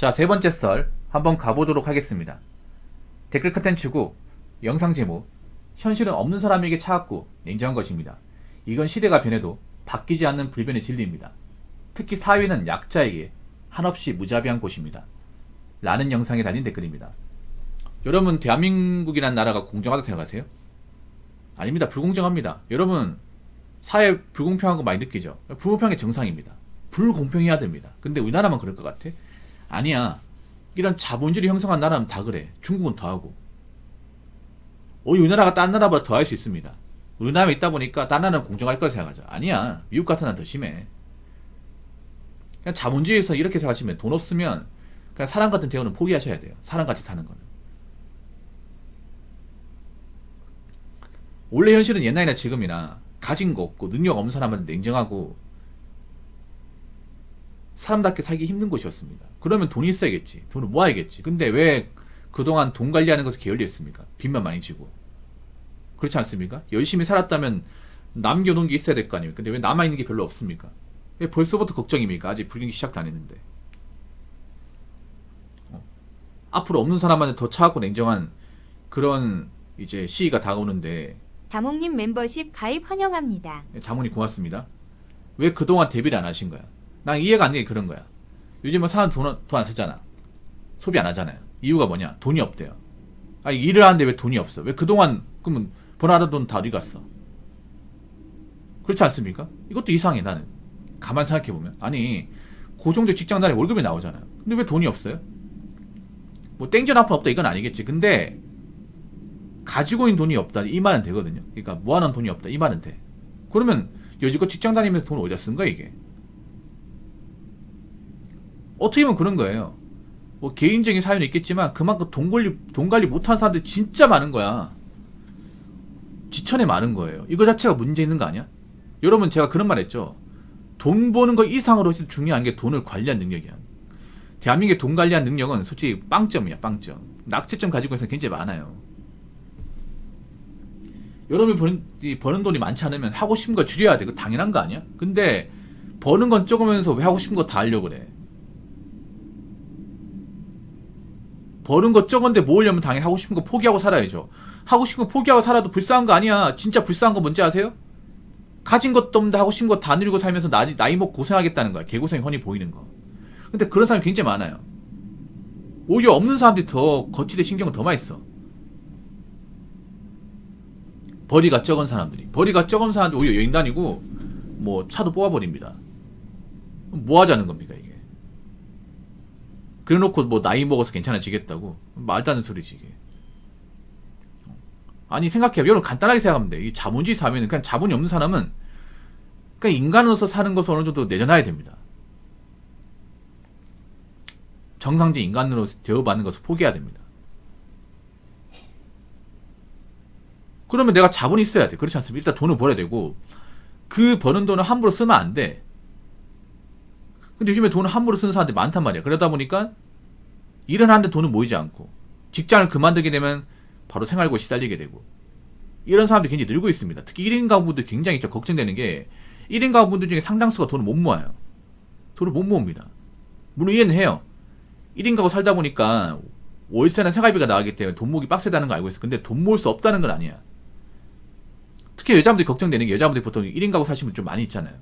자, 세 번째 썰 한번 가보도록 하겠습니다. 댓글 컨텐츠고 영상 제목 현실은 없는 사람에게 차갑고 냉정한 것입니다. 이건 시대가 변해도 바뀌지 않는 불변의 진리입니다. 특히 사회는 약자에게 한없이 무자비한 곳입니다. 라는 영상에 달린 댓글입니다. 여러분, 대한민국이란 나라가 공정하다고 생각하세요? 아닙니다. 불공정합니다. 여러분, 사회 불공평한 거 많이 느끼죠? 불공평한 게 정상입니다. 불공평해야 됩니다. 근데 우리나라만 그럴 것 같아? 아니야. 이런 자본주의 형성한 나라는 다 그래. 중국은 더하고. 우리나라가 딴 나라보다 더 할 수 있습니다. 우리나라에 있다 보니까 딴 나라는 공정할 거라 생각하죠. 아니야. 미국 같은 나라는 더 심해. 그냥 자본주의에서 이렇게 생각하시면 돈 없으면 그냥 사람 같은 대우는 포기하셔야 돼요. 사람같이 사는 거는. 원래 현실은 옛날이나 지금이나 가진 거 없고 능력 없는 사람은 냉정하고 사람답게 살기 힘든 곳이었습니다. 그러면 돈이 있어야겠지. 돈을 모아야겠지. 근데 왜 그동안 돈 관리하는 것에 게을리 했습니까? 빚만 많이 지고. 그렇지 않습니까? 열심히 살았다면 남겨놓은 게 있어야 될 거 아닙니까? 근데 왜 남아있는 게 별로 없습니까? 왜 벌써부터 걱정입니까? 아직 불경기 시작도 안 했는데. 앞으로 없는 사람한테 더 차갑고 냉정한 그런 이제 시기가 다가오는데. 자몽님 멤버십 가입 환영합니다. 자문이 고맙습니다. 왜 그동안 대비를 안 하신 거야? 난 이해가 안 되게 그런 거야. 요즘은 사람 돈 안 쓰잖아. 소비 안 하잖아요. 이유가 뭐냐? 돈이 없대요. 아니, 일을 하는데 왜 돈이 없어? 왜 그동안 그러면 벌어하던 돈 다 어디 갔어? 그렇지 않습니까? 이것도 이상해. 나는 가만 생각해보면. 아니, 고정적 직장 다니 월급이 나오잖아요. 근데 왜 돈이 없어요? 뭐 땡전 앞은 없다 이건 아니겠지. 근데 가지고 있는 돈이 없다 이 말은 되거든요. 그러니까 모아놓은 돈이 없다 이 말은 돼. 그러면 여지껏 직장 다니면서 돈 어디다 쓴 거야 이게? 어떻게 보면 그런 거예요. 뭐 개인적인 사연이 있겠지만 그만큼 돈 관리 못하는 사람들이 진짜 많은 거야. 지천에 많은 거예요. 이거 자체가 문제 있는 거 아니야? 여러분, 제가 그런 말 했죠. 돈 버는 거 이상으로 중요한 게 돈을 관리한 능력이야. 대한민국의 돈 관리한 능력은 솔직히 빵점이야. 빵점. 낙제점 가지고 있는 사람이 굉장히 많아요. 여러분이 버는 돈이 많지 않으면 하고 싶은 거 줄여야 돼. 그거 당연한 거 아니야? 근데 버는 건 적으면서 왜 하고 싶은 거 다 하려고 그래? 버는 거 적은데 모으려면 당연히 하고 싶은 거 포기하고 살아야죠. 하고 싶은 거 포기하고 살아도 불쌍한 거 아니야. 진짜 불쌍한 거 뭔지 아세요? 가진 것도 없는데 하고 싶은 거 다 누리고 살면서 나이 먹고 고생하겠다는 거야. 개고생이 훤히 보이는 거. 근데 그런 사람이 굉장히 많아요. 오히려 없는 사람들이 더 거칠의 신경을 더 많이 써. 벌이가 적은 사람들이 오히려 여행 다니고 뭐 차도 뽑아버립니다. 뭐 하자는 겁니까 이게? 그래놓고 뭐 나이 먹어서 괜찮아지겠다고 말도 안 되는 소리지 이게. 아니, 생각해요. 여러분, 간단하게 생각하면 돼. 이 자본주의 사회는 그냥 자본이 없는 사람은 그냥 인간으로서 사는 것을 어느 정도 내려놔야 됩니다. 정상적인 인간으로 대우받는 것을 포기해야 됩니다. 그러면 내가 자본이 있어야 돼. 그렇지 않습니까? 일단 돈을 벌어야 되고 그 버는 돈을 함부로 쓰면 안 돼. 근데 요즘에 돈을 함부로 쓰는 사람들이 많단 말이야. 그러다 보니까 일은 하는데 돈은 모이지 않고 직장을 그만두게 되면 바로 생활고에 시달리게 되고 이런 사람들이 굉장히 늘고 있습니다. 특히 1인 가구분들 굉장히 좀 걱정되는 게 1인 가구분들 중에 상당수가 돈을 못 모아요. 돈을 못 모읍니다. 물론 이해는 해요. 1인 가구 살다 보니까 월세나 생활비가 나가기 때문에 돈 모으기 빡세다는 거 알고 있어. 근데 돈 모을 수 없다는 건 아니야. 특히 여자분들이 걱정되는 게 여자분들이 보통 1인 가구 사시는 분 좀 많이 있잖아요.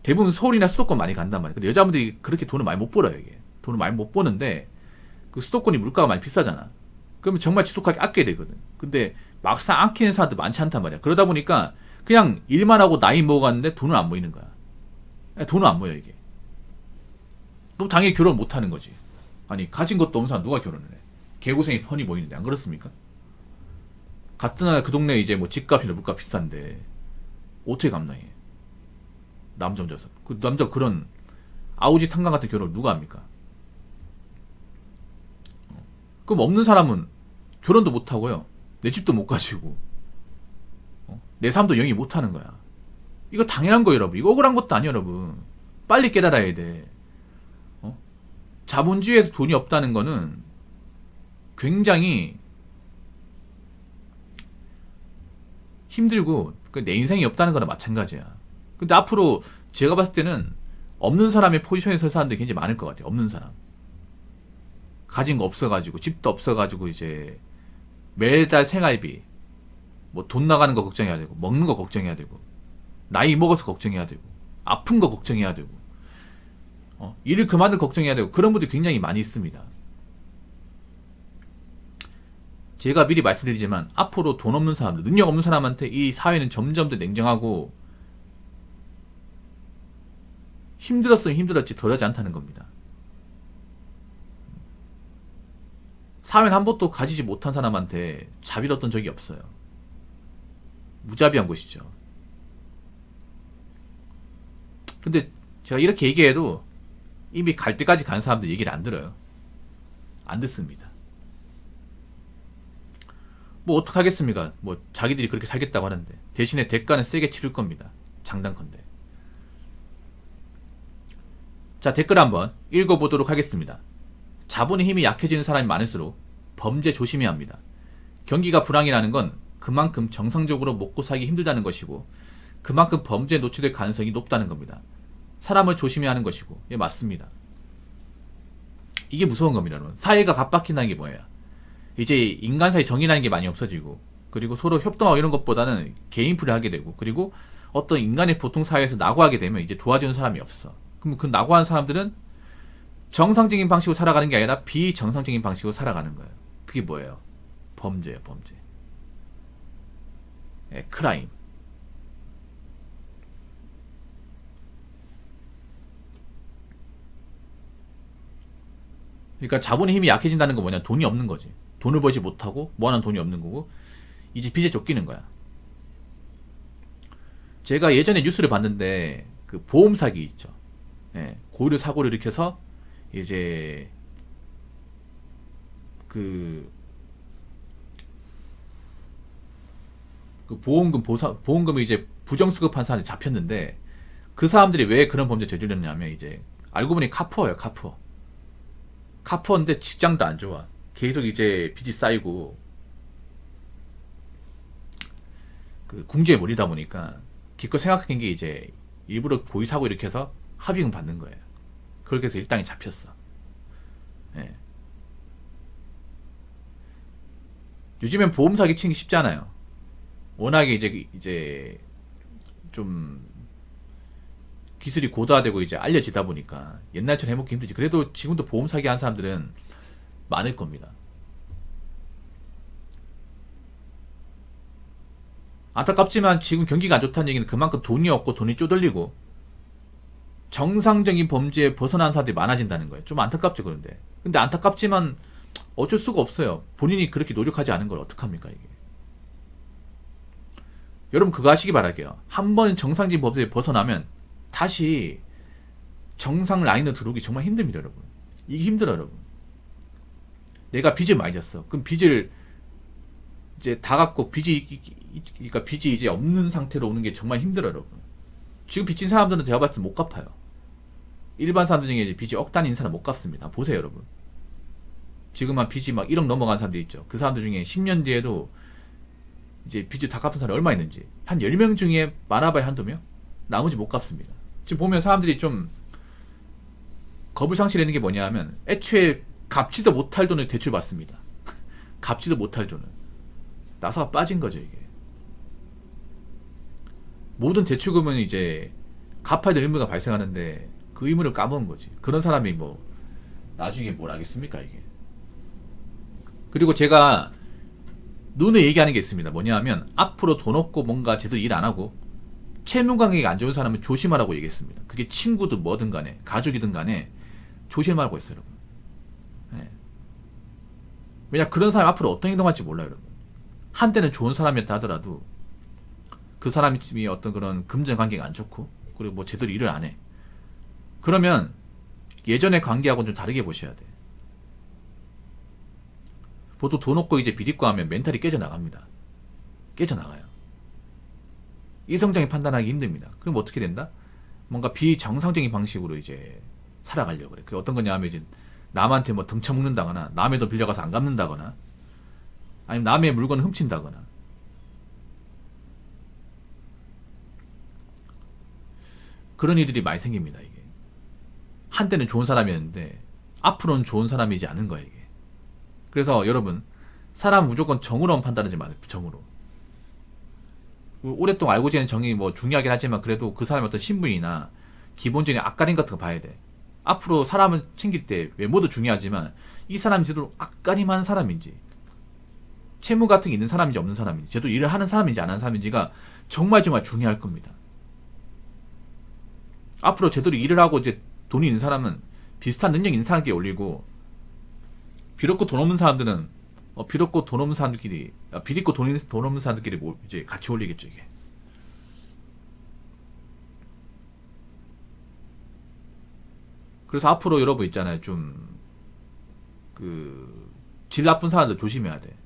대부분 서울이나 수도권 많이 간단 말이에요. 근데 여자분들이 그렇게 돈을 많이 못 벌어요. 이게 돈을 많이 못 버는데 그 수도권이 물가가 많이 비싸잖아. 그러면 정말 지독하게 아껴야 되거든. 근데 막상 아끼는 사람들 많지 않단 말이야. 그러다 보니까 그냥 일만 하고 나이 먹어갔는데 돈은 안 모이는 거야. 돈은 안 모여 이게. 그럼 당연히 결혼 못 하는 거지. 아니, 가진 것도 없는 사람 누가 결혼을 해? 개고생이 뻔히 보이는데 안 그렇습니까? 같은 나라 그 동네 이제 뭐 집값이나 물가 비싼데 어떻게 감당해? 남자 혼자서. 그 남자 그런 아우지 탄광 같은 결혼을 누가 합니까? 그럼 없는 사람은 결혼도 못 하고요. 내 집도 못 가지고 내 삶도 영위 못 하는 거야. 이거 당연한 거예요, 여러분. 이거 억울한 것도 아니에요, 여러분. 빨리 깨달아야 돼. 자본주의에서 돈이 없다는 거는 굉장히 힘들고 내 인생이 없다는 거랑 마찬가지야. 근데 앞으로 제가 봤을 때는 없는 사람의 포지션에 설 사람들이 굉장히 많을 것 같아요. 없는 사람. 가진 거 없어가지고 집도 없어가지고 이제 매달 생활비 뭐 돈 나가는 거 걱정해야 되고 먹는 거 걱정해야 되고 나이 먹어서 걱정해야 되고 아픈 거 걱정해야 되고 일을 그만둔 걱정해야 되고 그런 분들이 굉장히 많이 있습니다. 제가 미리 말씀드리지만 앞으로 돈 없는 사람들, 능력 없는 사람한테 이 사회는 점점 더 냉정하고 힘들었으면 힘들었지 덜하지 않다는 겁니다. 사회는 한 번도 가지지 못한 사람한테 자비를 얻은 적이 없어요. 무자비한 것이죠. 근데 제가 이렇게 얘기해도 이미 갈 때까지 간 사람들 얘기를 안 들어요. 안 듣습니다. 뭐 어떡하겠습니까? 뭐 자기들이 그렇게 살겠다고 하는데 대신에 대가는 세게 치를 겁니다. 장단컨대. 자, 댓글 한번 읽어보도록 하겠습니다. 자본의 힘이 약해지는 사람이 많을수록 범죄 조심해야 합니다. 경기가 불황이라는 건 그만큼 정상적으로 먹고 살기 힘들다는 것이고 그만큼 범죄에 노출될 가능성이 높다는 겁니다. 사람을 조심해야 하는 것이고 예, 맞습니다. 이게 무서운 겁니다. 여러분. 사회가 갑박힌다는 게 뭐예요? 이제 인간 사이 정의라는 게 많이 없어지고 그리고 서로 협동하고 이런 것보다는 개인풀이 하게 되고 그리고 어떤 인간의 보통 사회에서 낙오하게 되면 이제 도와주는 사람이 없어. 그럼 그 낙오하는 사람들은 정상적인 방식으로 살아가는 게 아니라 비정상적인 방식으로 살아가는 거예요. 그게 뭐예요? 범죄예요, 범죄. 예, 크라임. 그러니까 자본의 힘이 약해진다는 건 뭐냐? 돈이 없는 거지. 돈을 벌지 못하고 모아놓은 돈이 없는 거고 이제 빚에 쫓기는 거야. 제가 예전에 뉴스를 봤는데 그 보험 사기 있죠. 예, 고의로 사고를 일으켜서 이제 그 보험금을 이제 부정수급한 사람이 잡혔는데 그 사람들이 왜 그런 범죄 저질렀냐면 이제 알고 보니 카푸어예요, 카푸어. 카푸어인데 직장도 안 좋아. 계속 이제 빚이 쌓이고 그 궁지에 몰리다 보니까 기껏 생각한 게 이제 일부러 고의 사고 일으켜서 합의금 받는 거예요. 그렇게 해서 일당이 잡혔어. 예. 요즘엔 보험 사기 치는 게 쉽잖아요. 워낙에 이제 좀 기술이 고도화되고 이제 알려지다 보니까 옛날처럼 해먹기 힘들지. 그래도 지금도 보험 사기 한 사람들은 많을 겁니다. 안타깝지만 지금 경기가 안 좋다는 얘기는 그만큼 돈이 없고 돈이 쪼들리고 정상적인 범죄에 벗어난 사람들이 많아진다는 거예요. 좀 안타깝죠, 그런데. 근데 안타깝지만 어쩔 수가 없어요. 본인이 그렇게 노력하지 않은 걸 어떡합니까, 이게. 여러분 그거 하시기 바랄게요. 한 번 정상적인 범죄에 벗어나면 다시 정상 라인으로 들어오기 정말 힘듭니다, 여러분. 이게 힘들어요, 여러분. 내가 빚을 많이 졌어. 그럼 빚을 이제 다 갚고 그러니까 빚이 이제 없는 상태로 오는 게 정말 힘들어요, 여러분. 지금 빚진 사람들은 제가 봤을 때 못 갚아요. 일반 사람들 중에 이제 빚이 억 단위인 사람 못 갚습니다. 보세요, 여러분. 지금 한 빚이 막 1억 넘어간 사람들 있죠. 그 사람들 중에 10년 뒤에도 이제 빚을 다 갚은 사람이 얼마 있는지 한 10명 중에 많아봐야 한두 명? 나머지 못 갚습니다. 지금 보면 사람들이 좀 겁을 상실하는 게 뭐냐 하면 애초에 갚지도 못할 돈을 대출 받습니다. 갚지도 못할 돈을 나사가 빠진 거죠, 이게. 모든 대출금은 이제 갚아야 될 의무가 발생하는데 그 의무를 까먹은 거지. 그런 사람이 뭐 나중에 뭘 하겠습니까, 이게. 그리고 제가 눈에 얘기하는 게 있습니다. 뭐냐 하면 앞으로 돈 없고 뭔가 제대로 일 안 하고 채무 관계가 안 좋은 사람은 조심하라고 얘기했습니다. 그게 친구든 뭐든 간에 가족이든 간에 조심하라고 했어요, 여러분. 네. 왜냐 그런 사람이 앞으로 어떤 행동할지 몰라요, 여러분. 한때는 좋은 사람이었다 하더라도 그 사람이 어떤 그런 금전 관계가 안 좋고 그리고 뭐 제대로 일을 안 해. 그러면 예전의 관계하고는 좀 다르게 보셔야 돼. 보통 돈 없고 이제 비리고 하면 멘탈이 깨져나갑니다. 깨져나가요. 이성적인 판단하기 힘듭니다. 그럼 어떻게 된다? 뭔가 비정상적인 방식으로 이제 살아가려고 그래. 그게 어떤 거냐 하면 이제 남한테 뭐 등쳐먹는다거나 남의 돈 빌려가서 안 갚는다거나 아니면 남의 물건을 훔친다거나 그런 일들이 많이 생깁니다. 이게 한때는 좋은 사람이었는데 앞으로는 좋은 사람이지 않은 거야, 이게. 그래서 여러분, 사람 무조건 정으로만 판단하지 마세요. 정으로. 오랫동안 알고 지낸 정이 뭐 중요하긴 하지만 그래도 그 사람의 어떤 신분이나 기본적인 앞가림 같은 거 봐야 돼. 앞으로 사람을 챙길 때 외모도 중요하지만 이 사람이 제대로 앞가림하는 사람인지, 채무 같은 게 있는 사람인지 없는 사람인지, 제대로 일을 하는 사람인지 안 하는 사람인지가 정말 정말 중요할 겁니다. 앞으로 제대로 일을 하고 이제 돈이 있는 사람은 비슷한 능력 있는 사람끼리 올리고, 비롭고 돈 없는 사람들은 비롭고 돈 없는 사람들끼리, 비리고 돈 없는 사람들끼리 뭐 이제 같이 올리겠죠 이게. 그래서 앞으로 여러분 있잖아요, 좀 질 나쁜 사람들 조심해야 돼.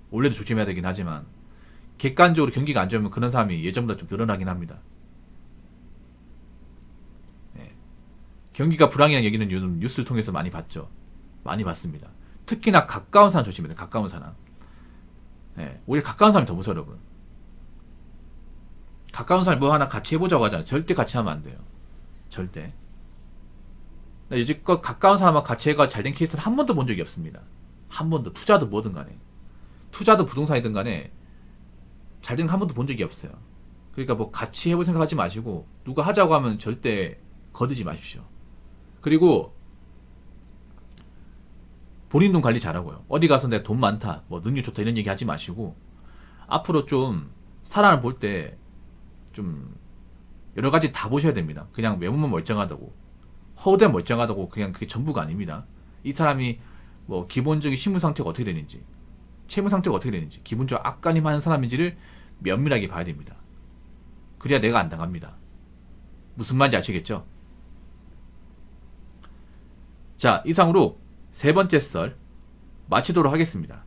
원래도 조심해야 되긴 하지만 객관적으로 경기가 안 좋으면 그런 사람이 예전보다 좀 늘어나긴 합니다. 예. 경기가 불황이라는 얘기는 요즘 뉴스를 통해서 많이 봤죠. 많이 봤습니다. 특히나 가까운 사람 조심해야 돼. 가까운 사람. 예. 오히려 가까운 사람이 더 무서워, 여러분. 가까운 사람이 뭐 하나 같이 해보자고 하잖아요. 절대 같이 하면 안 돼요. 절대. 여지껏 가까운 사람하고 같이 해가 잘된 케이스는 한 번도 본 적이 없습니다. 한 번도. 투자도 뭐든 간에. 투자도 부동산이든 간에 잘된 거 한 번도 본 적이 없어요. 그러니까 뭐 같이 해볼 생각하지 마시고 누가 하자고 하면 절대 거두지 마십시오. 그리고 본인 돈 관리 잘하고요. 어디 가서 내가 돈 많다, 뭐 능력 좋다 이런 얘기 하지 마시고 앞으로 좀 사람을 볼 때 좀 여러 가지 다 보셔야 됩니다. 그냥 외모만 멀쩡하다고, 허우대 멀쩡하다고 그냥 그게 전부가 아닙니다. 이 사람이 뭐 기본적인 신분 상태가 어떻게 되는지, 채무 상태가 어떻게 되는지, 기본적으로 앞가림하는 사람인지를 면밀하게 봐야 됩니다. 그래야 내가 안 당합니다. 무슨 말인지 아시겠죠? 자, 이상으로 세 번째 썰 마치도록 하겠습니다.